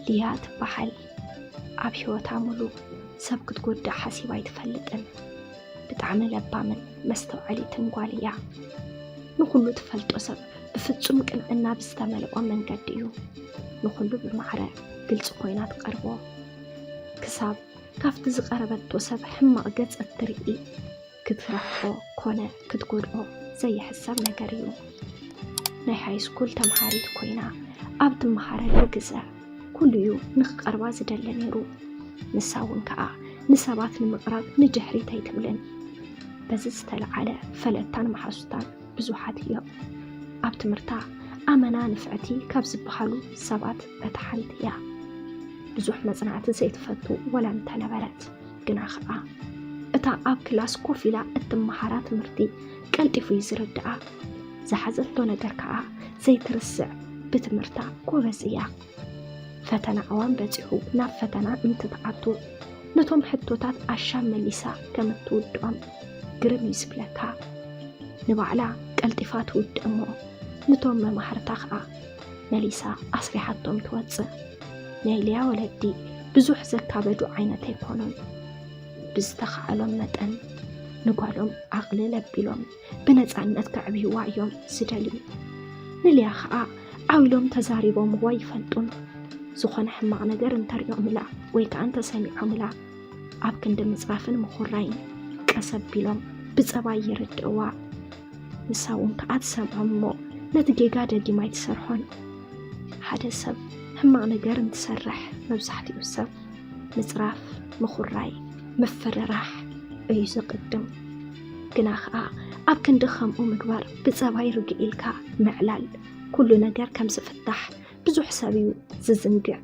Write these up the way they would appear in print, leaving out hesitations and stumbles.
ليا تبحل أبيوتا ملو سبكت قد حسيبا يتفلتن بتعمل أبامن مستوعلي تنقاليا نخلو تفلتو سب بفتسو مكن أنا بستملقوا من قديو نخلو بالمعرى قلت قوينات قربو كساب كافت زقربت وسب حما قدس الترقي كترحو كونه كتقولو زي حساب نقريو ناي هاي سكول تمحاريت كوينا أبد محارة لقزة كل يوم نقربا زدل نيرو نساون كا نسابات المقرب نجحري تيتبلن بزز تلعالة فلتان محاسوتان بزوحات هيو أبد مرتا أمنا نفعتي كابز بحالو سابات أتحالت هيا بزوح مزنعت زيتفتو ولا انتنبرت قناخا اتا أب كلاس كوفيلا التمحارات مرتي قلتفو يزردعا زحزتو نجر كا زيترسع بتمرتا كوبزيا فتنا عوام بزحو ناب فتنا انتدعاتو نتوم حدوتات عشام مليسا كمتو الدوام قرم يسبلكا نبعلا قلتفات ودأمو نتوم ممحرتاخا مليسا أصريحاتهم توزع نايليا ولدي بزوح زكا بدو عينتي كونون بزتخعلهم متن نقالهم عقل لبيلهم بنزعنت كعبي وعيهم سدلي نليا خا عاولهم تزاريبهم وايفلتون زخون حماق نجر انتريهم لا ويك أنت سميعهم لا عبكن دمزغافن مخورين كسب بيلهم بزباي يردوا نساون كعاد سمعهم مو نتجيجا دي ما يتسرحون هذا سب حماق نجر انتسرح مبزحتي وسب مزغاف مخورين مفرراح أيز قدم قناخا عبكن دخم مقبار بزباي رجيلكا معلال كل نجر كم سفتح بزو حسابيو ززنقع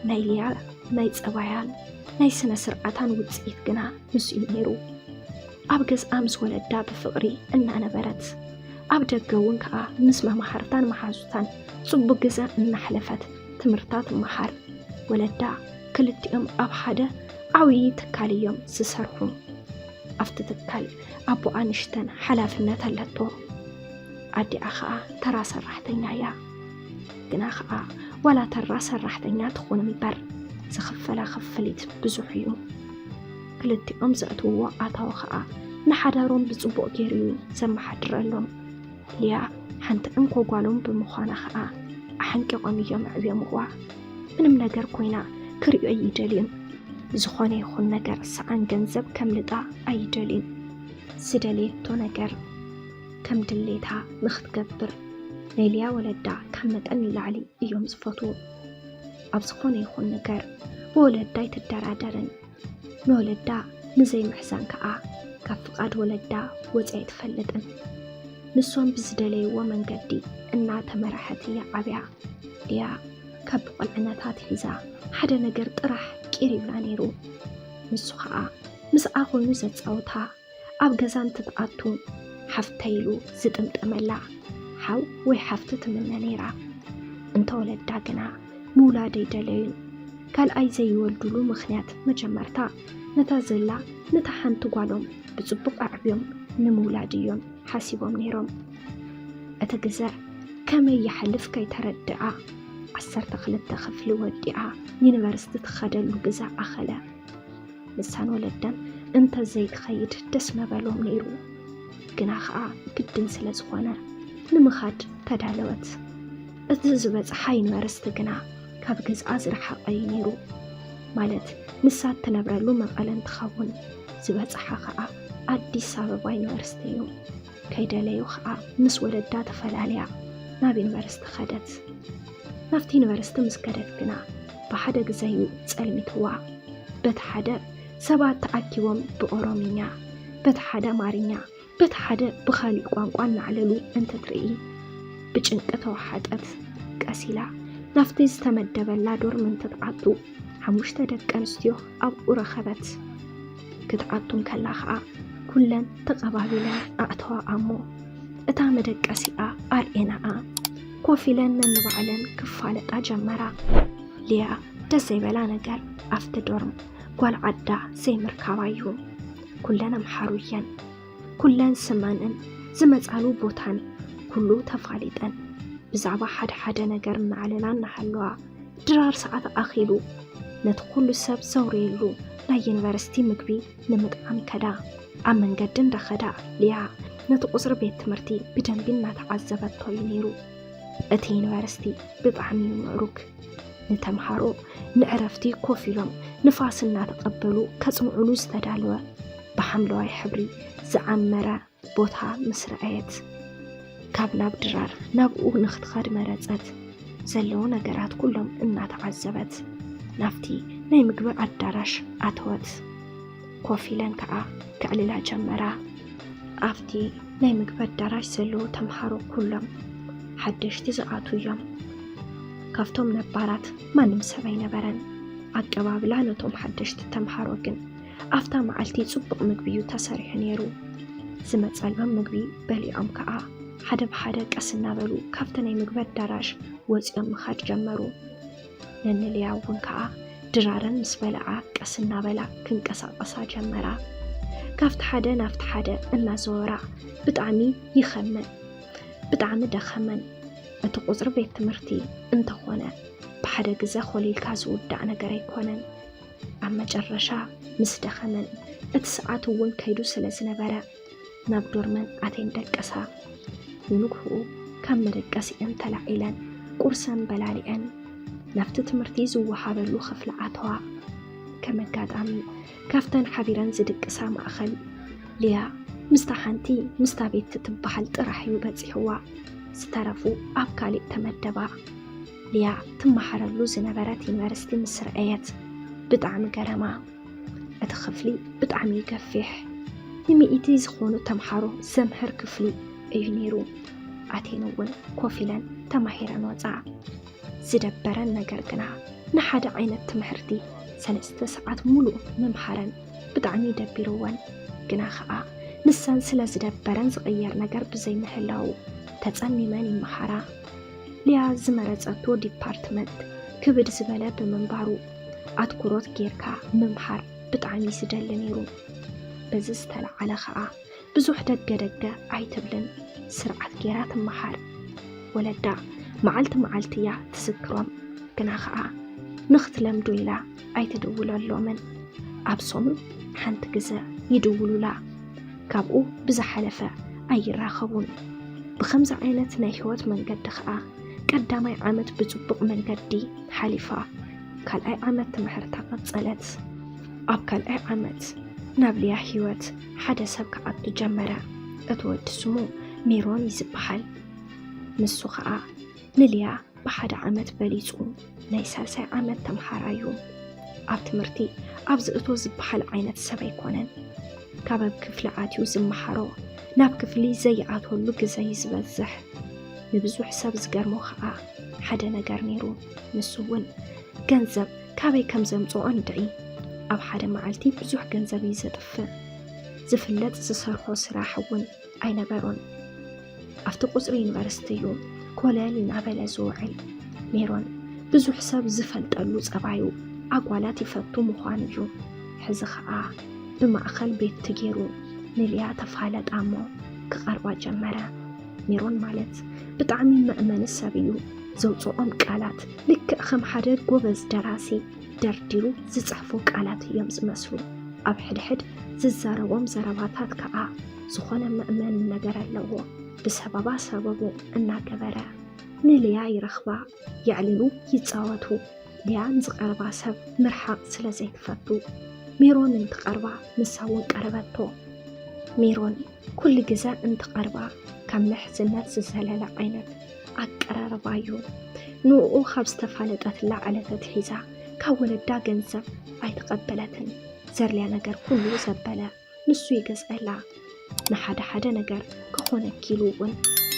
نايليا نايت أبايان نايسنا سرعتان وزيت قنا نسيو نيرو أبقز أمس ولدا بفقري إن أنا برت أبدا قوون كا نسمع محارتان محازوتان صب قزا إن حلفت تمرتات محار ولدا كلتيهم أب حدا عوي تكاليهم سسرهم أفتتكال أبو أنشتن حلافنا تلتو أدي أخا ترى سرحتنا يا قناخا ولا ترى سرحتنا تخون مبر زخفلا خفليت بزحيو كلتي أمزأتو وآتاوخا نحدارون بزبوء جيريو سمح درالهم ليا حنت انكو قالون بمخانخا أحنكي قميهم عبيا مغوا منم نجر كوينا كريو أي جلين زخوني يخون نجر سعان جنزب كملتا أي جلين سدلي تو نجر كم دليتها نختقبر نيليا ولدا كمت أني لعلي يوم زفتو أبزخوني يخون نجر بولدا يتدرادرن نولدا نزي محزان كأ كفقاد ولدا وزعيت فلتن نسوان بزدلي ومن قدي إنا تمرحتي عبيا ليا كبقى العناتات حزا حدا نجر طرح كيري بلانيرو نسو خاء مس آخوي نزت أوتا أبغزان تتقاتون حفتيلو زدمت أملا حاو وي حفتت من نيرا انت ولدا قنا مولادي دليل كال أي زي والدلو مخنيات مجمرتا نتازلا نتحن تقالهم بزبق أعبيهم نمولاديهم حاسبهم نيرهم أتجزأ كما يحلف كي تردعا عسر تخلت خفل ودعا ينفرست تخدل وجزاء أخلا لسان ولدن انت زي تخيد تسمى بالهم نيرو قناخا قدن سلزخوانا نمخاد تدالوت اتزبت حين ورست قنا كابقز عزر حقاي نيرو مالت نسات تنبرلو مقالن تخاون زبت حقا أديس أبابا ينورستيو كيداليو خا مس ولدا تفلاليا ما بين ورست خدت نفتي نورست مسكدت قنا بحدا جزايو تسألمتوا بتحدا سبات تأكيوم بأورومينيا بتحدا مارينيا بتحدا بخالي قوانقوان عللو انت ترئي بجنقتو حدت قسيلا نفتي استمدبلا دور من تتعطو حموشتا دك انستيو أب ورخبت كتعطون كلاخا كلن تقبابلا أعطوا أمو اتا مدك قسيا أرئنا كوفيلن نبعلن كفالة أجمرا ليا تسي بلا نجر أفت دورم قوال عدا سي مركاوايو كلنا محارويا كلن سمانن زمت علو بوتان كلو تفاليتن بزعبا حد نجر معلنا نحلوا ድራር ሰዓት ኣኺሉ ነቲ ኩሉ ሰብ ዘውርየሉ ናይ ዩኒቨርሲቲ ምግቢ ንምጥዓም ከዳ ኣብ መንገዲ እንዳኸዳ ሊያ ነቲ ቁፅሪ ቤት ትምህርቲ ብደንቢ እናተዓዘበቶ እዩ ነይሩ። እቲ ዩኒቨርሲቲ ብጣዕሚ ምዕሩግ ንተምሃሮ ንዕረፍቲ ኮፍ ኢሎም ንፋስ እናተቐበሉ ከጽምዑሉ ዝተዳለወ ብሓምለዋይ ሕብሪ ዝዓመረ ቦታ ምስ ረአየት ካብ ናብ ድራር ናብኡ ንኽትኸድ መረፀት። ዘለዉ ነገራት ኩሎም እናተዓዘበት ናፍቲ ናይ ምግቢ ኣዳራሽ ኣተወት። ኮፍ ኢለን ከዓ ክዕልላ ጀመራ። ኣብቲ ናይ ምግቢ ኣዳራሽ ዘለዉ ተምሃሮ ኩሎም ሓደሽቲ ዝኣቱ እዮም። ካብቶም ነባራት ማንም ሰብ ኣይነበረን። ኣቀባብላ ነቶም ሓደሽቲ ተምሃሮ ግን ኣፍታ መዓልቲ ጽቡቕ ምግቢ እዩ ተሰሪሑ ነይሩ። ዝመጸሎም ምግቢ በሊዖም ከዓ ሓደ ብሓደ ቀስ እናበሉ ካብቲ ናይ ምግቢ ኣዳራሽ ወፂኦም ምኻድ ጀመሩ። ነንልያ እውን ከዓ ድራረን ምስ በልዓ ቀስ እናበላ ክንቀሳቐሳ ጀመራ። ካብቲ ሓደ ናፍቲ ሓደ እናዘወራ ብጣዕሚ ይኸመን ብጣዕሚ ደኸመን። እቲ ቁፅሪ ቤት ትምህርቲ እንተኾነ ብሓደ ግዜ ኾሊልካ ዝውዳእ ነገር ኣይኮነን። ኣብ መጨረሻ ምስ ደኸመን እቲ ሰዓት እውን ከይዱ ስለ ዝነበረ ናብ ዶርመን ኣተን ደቀሳ። ንንግህኡ ካብ መደቀሲአን ተላዒለን ቁርሰን በላሊአን ናፍቲ ትምህርቲ ዝወሃበሉ ክፍሊ ኣተዋ። ከም ኣጋጣሚ ካፍተን ሓቢረን ዝድቅሳ ማእኸል ሊያ ምስታ ሓንቲ ምስታ ቤት ትበሃል ጥራሕ እዩ በፂሕዋ። ዝተረፉ ኣብ ካሊእ ተመደባ። ሊያ ትመሃረሉ ዝነበረት ዩኒቨርሲቲ ምስ ረአየት ብጣዕሚ ገረማ። እቲ ክፍሊ ብጣዕሚ ገፊሕ ንሚኢቲ ዝኾኑ ተምሃሮ ዘምህር ክፍሊ እዩ ነይሩ። ኣቴን እውን ኮፍ ኢለን ተማሂረን ወፃ። ዝደበረን ነገር ግና ንሓደ ዓይነት ትምህርቲ 3 ሰዓት ሙሉእ ምምሃረን ብጣዕሚ ደቢርወን። ግና ከዓ ንሰን ስለ ዝደበረን ዝቕየር ነገር ብዘይምህላው ተጸሚመን ይመሃራ። ሊያ ዝመረፀቶ ዲፓርትመንት ክብድ ዝበለ ብምንባሩ ኣትኩሮት ጌርካ ምምሃር ብጣዕሚ ዝደሊ ነይሩ። በዚ ዝተለዓለ ከዓ ብዙሕ ደገ ኣይትብልን፣ ስርዓት ጌራ ትመሃር። ወለዳ መዓልቲ መዓልቲ እያ ትዝክሮም። ግና ከዓ ንኽትለምዱ ኢላ ኣይትድውለሎምን። ኣብ ሰሙን ሓንቲ ግዜ ይድውሉላ። ካብኡ ብዝሓለፈ ኣይራኸቡን። ብኸምዚ ዓይነት ናይ ህይወት መንገዲ ከዓ ቀዳማይ ዓመት ብጽቡቕ መንገዲ ሓሊፋ ካልኣይ ዓመት ትምህርታ ቀጸለት። ኣብ ካልኣይ ዓመት ናብ ሊያ ህይወት ሓደ ሰብ ክኣቱ ጀመረ። እቲ ወዲ ስሙ ሜሮን ይዝበሃል። ንሱ ከዓ ንልያ ብሓደ ዓመት በሊጹ ናይ 3 ዓመት ተምሃራ እዩ። ኣብ ትምህርቲ ኣብ ዝእቶ ዝበሃል ዓይነት ሰብ ኣይኮነን። ካብ ኣብ ክፍሊ ኣትዩ ዝመሃሮ ናብ ክፍሊ ዘይኣተሉ ግዜ ዝበዝሕ። ንብዙሕ ሰብ ዝገርሞ ከዓ ሓደ ነገር ነይሩ። ንሱ እውን ገንዘብ ካበይ ከም ዘምጽኦ ንድዒ። ኣብ ሓደ መዓልቲ ብዙሕ ገንዘብ እዩ ዘጥፍእ። ዝፍለጥ ዝሰርሖ ስራሕ እውን ኣይነበሮን። ኣብቲ ቁፅሪ ዩኒቨርሲቲ እዩ ኮለል እናበለ ዝውዕል። ሜሮን ብዙሕ ሰብ ዝፈልጠሉ ጸባዩ ኣጓላት ይፈቱ ምዃኑ እዩ። ሕዚ ከዓ ብማእኸል ቤት ትገይሩ ንልያ ተፋለጣ እሞ ክቐርባ ጀመረ። ሜሮን ማለት ብጣዕሚ መእመኒ ሰብ እዩ። ዘውፅኦም ቃላት ልክዕ ከም ሓደ ጎበዝ ደራሲ ደርዲሩ ዝጽሕፉ ቃላት እዮም ዝመስሉ። ኣብ ሕድሕድ ዝዛረቦም ዘረባታት ከዓ ዝኾነ መእመን ነገር ኣለዎ። ብሰበባ ሰበቡ እናገበረ ንልያ ይረኽባ፣ ይዕልሉ፣ ይፃወቱ። ልያ ንዝቐርባ ሰብ ምርሓቕ ስለ ዘይትፈቱ ሜሮን እንትቐርባ ንሳውን ቀረበቶ። ሜሮን ኩሉ ግዜ እንትቐርባ ካብ ምሕዝነት ዝዘለለ ዓይነት ኣቀራርባ እዩ። ንኡ ካብ ዝተፋለጠትላ ዓለተት ሒዛ ካብ ወለዳ ገንዘብ ኣይተቐበለትን። ዘርልያ ነገር ኩሉ ዘበለ ንሱ ይገዝአላ። ንሓደ ሓደ ነገር ክኾነ ኪሉ እውን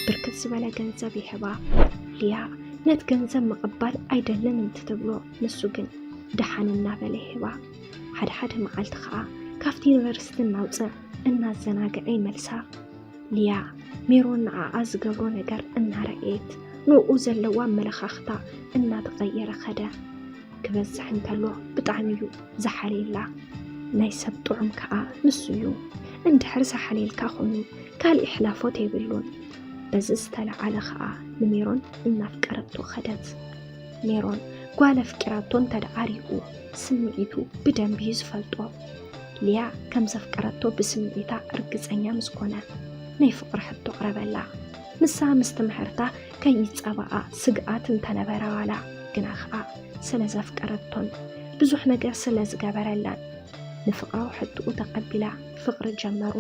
ብርክት ዝበለ ገንዘብ ይህባ። ልያ ነት ገንዘብ መቐባል ኣይደልን እንትትብሎ ንሱ ግን ድሓን እናበለ ይህባ። ሓደ ሓደ መዓልቲ ከዓ ካብቲ ዩኒቨርሲቲ እናውፅእ እናዘናግዐ ይመልሳ። ልያ ሜሮን ንዓኣ ዝገብሮ ነገር እናረአየት ንኡ ዘለዋ ኣመለኻኽታ እናተቐየረ ኸደ። ክበዝሕ እንተሎ ብጣዕሚ እዩ ዝሓልየላ። ናይ ሰብ ጥዑም ከዓ ንሱ እዩ። እንድሕር ዝሓልየልካ ኾኑ ካልእ ሕላፎት የብሉን። በዚ ዝተለዓለ ከዓ ንሜሮን እናፍቀረቶ ኸደት። ሜሮን ጓለ ፍቅራቶን ተዳዓሪቁ ስምዒቱ ብደንቢ ዝፈልጦ ልያ ከም ዘፍቀረቶ ብስምዒታ እርግፀኛ ምስኮነ ናይ ፍቅሪ ሕቶ ቅረበላ ንሳ ምስ ትምህርታ ከይፀባኣ ስግኣት እንተነበረ ዋላ ግና ከዓ ስለ ዘፍቀረቶን ብዙሕ ነገር ስለ ዝገበረላን ንፍቅራዊ ሕትኡ ተቀቢላ ፍቅሪ ጀመሩ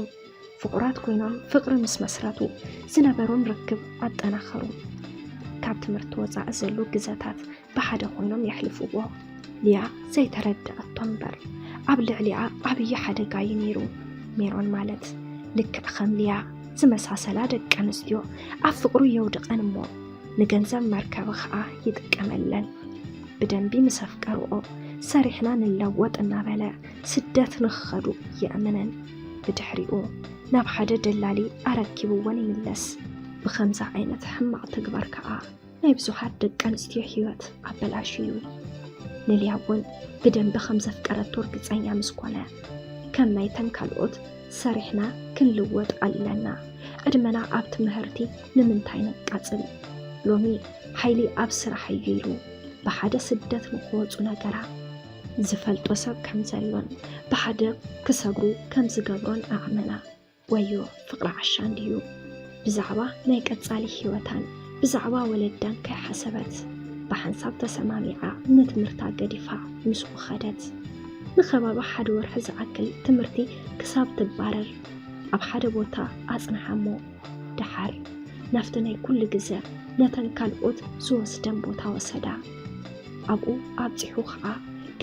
ፍቁራት ኮይኖም ፍቅሪ ምስ መስረቱ ዝነበሮም ርክብ አጠናኸሩ ካብ ትምህርቲ ወፃኢ ዘሎ ግዘታት ብሓደ ኮይኖም የሕልፍዎ ልያ ዘይተረድአቶ እምበር ኣብ ልዕሊኣ ዓብዪ ሓደጋ እዩ ነይሩ ሜሮን ማለት ልክዕ ከም ልያ ዝመሳሰላ ደቂ ኣንስትዮ ኣብ ፍቅሩ የውድቐን እሞ ንገንዘብ መርከቢ ከዓ ይጥቀመለን ብደንቢ ምስ ኣፍቀርኦ ሰሪሕና ንለወጥ እናበለ ስደት ንኽኸዱ ይእምነን ብድሕሪኡ ናብ ሓደ ደላሊ ኣረኪብዎን ይምለስ ብኸምዛ ዓይነት ሕማቕ ተግባር ከዓ ናይ ብዙሓት ደቂ ኣንስትዮ ሂወት ኣበላሽዩ ንልያ እውን ብደንቢ ከም ዘፍቀረቶ እርግፀኛ ምስ ኮነ ከም ናይተን ካልኦት ሰሪሕና ክንልወጥ ኣለና ዕድመና ኣብ ትምህርቲ ንምንታይ ነቃፅል ሎሚ ሓይሊ ኣብ ስራሕ እዩ ኢሉ ብሓደ ስደት ንክወፁ ነገራ ዝፈልጦ ሰብ ከም ዘሎን ብሓደ ክሰግሩ ከም ዝገብሮን ኣዕመና ወዮ ፍቅሪ ዓሻ እንድዩ ብዛዕባ ናይ ቀጻሊ ሂወታን ብዛዕባ ወለዳን ከይሓሰበት ብሓንሳብ ተሰማሚዓ ንትምህርታ ገዲፋ ምስኡ ኸደት ንኸባቢ ሓደ ወርሒ ዝዓክል ትምህርቲ ክሳብ ትባረር ኣብ ሓደ ቦታ ኣጽንሓሞ ድሓር ናፍቲ ናይ ኩሉ ግዜ ነተን ካልኦት ዝወስደን ቦታ ወሰዳ ኣብኡ ኣብፂሑ ከዓ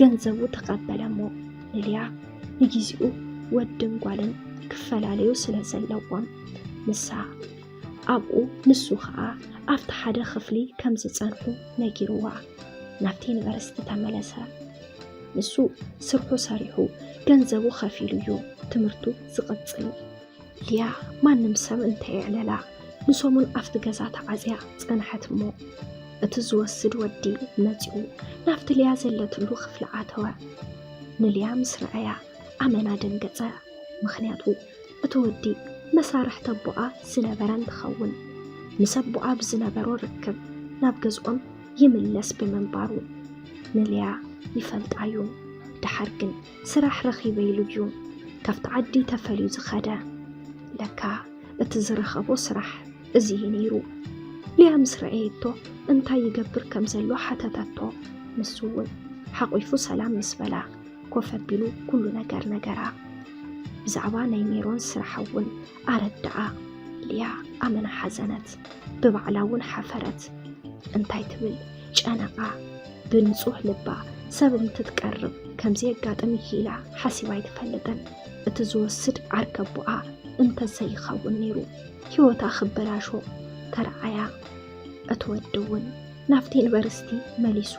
ገንዘቡ ተቐበለሞ ንልያ ንግዚኡ ወድን ጓልን ክፈላለዩ ስለ ዘለዎም ንሳ ኣብኡ ንሱ ከዓ ኣብቲ ሓደ ክፍሊ ከም ዝጸንሑ ነጊርዋ ናብቲ ዩኒቨርስቲ ተመለሰ ንሱ ስርሑ ሰሪሑ ገንዘቡ ከፊሉ እዩ ትምህርቱ ዝቕጽል ልያ ማንም ሰብ እንተይዕለላ ንሶሙን ኣብቲ ገዛ ተዓዝያ ጸንሐት እሞ እቲ ዝወስድ ወዲ መፂኡ ናብቲ ልያ ዘለትሉ ክፍሊ ኣተወ ንልያ ምስ ረኣያ ኣመና ደንገጸ ምክንያቱ እቲ ወዲ መሳርሕ ተቦኣ ዝነበረን ትኸውን ምስ ኣቦኣ ብዝነበሮ ርክብ ናብ ገዝኦም ይምለስ ብምንባሩ ንልያ ይፈልጣዩ ድሓር ግን ስራሕ ረኺበ ኢሉ እዩ ካብቲ ዓዲ ተፈልዩ ዝኸደ ለካ እቲ ዝረኸቦ ስራሕ እዚ ነይሩ ልያ ምስ ረአየቶ እንታይ ይገብር ከም ዘሎ ሓተተቶ ንሱ እውን ሓቂፉ ሰላም ምስ በላ ኮፍ ኣቢሉ ኩሉ ነገራ ብዛዕባ ናይ ሜሮን ስራሕ እውን ኣረዳኣ ልያ ኣመና ሓዘነት ብባዕላ እውን ሓፈረት እንታይ ትብል ጨነቃ ብንጹህ ልባ ሰብ እንትትቀርብ ከምዚ የጋጥም ኢላ ሓሲባ ኣይትፈልጥን እቲ ዝወስድ ዓርከቦኣ እንተዘይኸውን ነይሩ ሂወታ ክበላሾ ተረኣያ እትወድውን ናፍቲ ዩኒቨርስቲ መሊሱ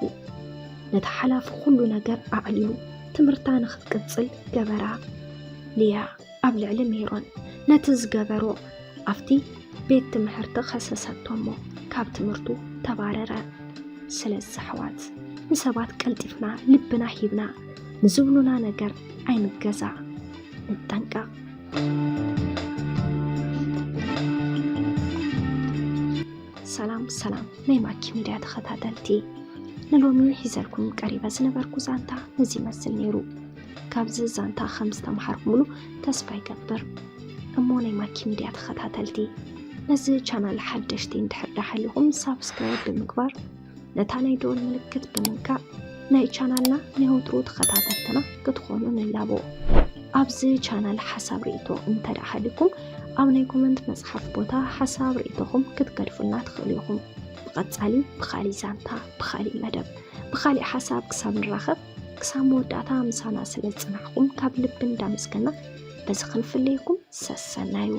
ነቲ ሓላፊ ኩሉ ነገር ኣዕሊሉ ትምህርታ ንኽትቅጽል ገበራ ልያ ኣብ ልዕሊ ሜሮን ነቲ ዝገበሮ ኣብቲ ቤት ትምህርቲ ከሰሰቶሞ ካብ ትምህርቱ ተባረረ ስለዚ ኣሕዋት ንሰባት ቀልጢፍና ልብና ሂብና ንዝብሉና ነገር ኣይንገዛ ንጠንቀቕ ሰላም ናይ ማኪ ሚድያ ተኸታተልቲ ንሎሚ ሒዘልኩም ቀሪበ ዝነበርኩ ዛንታ ነዚ ይመስል ነይሩ ካብዚ ዛንታ ከም ዝተምሃርኩምሉ ተስፋ ይገብር እሞ ናይ ማኪ ሚድያ ተኸታተልቲ ነዚ ቻናል ሓደሽቲ እንድሕር ዳሓሊኹም ሳብስክራይብ ብምግባር ነታ ናይ ደወል ምልክት ብምንካእ ናይ ቻናልና ናይ ወትሩ ተኸታተልትና ክትኾኑ ንላቦ ኣብዚ ቻናል ሓሳብ ርእቶ እንተዳሓሊኩም ኣብ ናይ ኮመንት መጽሓፍ ቦታ ሓሳብ ርእቶኹም ክትገድፉልና ትኽእሉ ኢኹም ብቐጻሊ ብኻሊእ ዛንታ ብኻሊእ መደብ ብኻሊእ ሓሳብ ክሳብ ንራኸብ ክሳብ መወዳእታ ምሳና ስለ ዝጽናሕኩም ካብ ልቢ እንዳመስገና በዚ ክንፍለየኩም ሰሰናዩ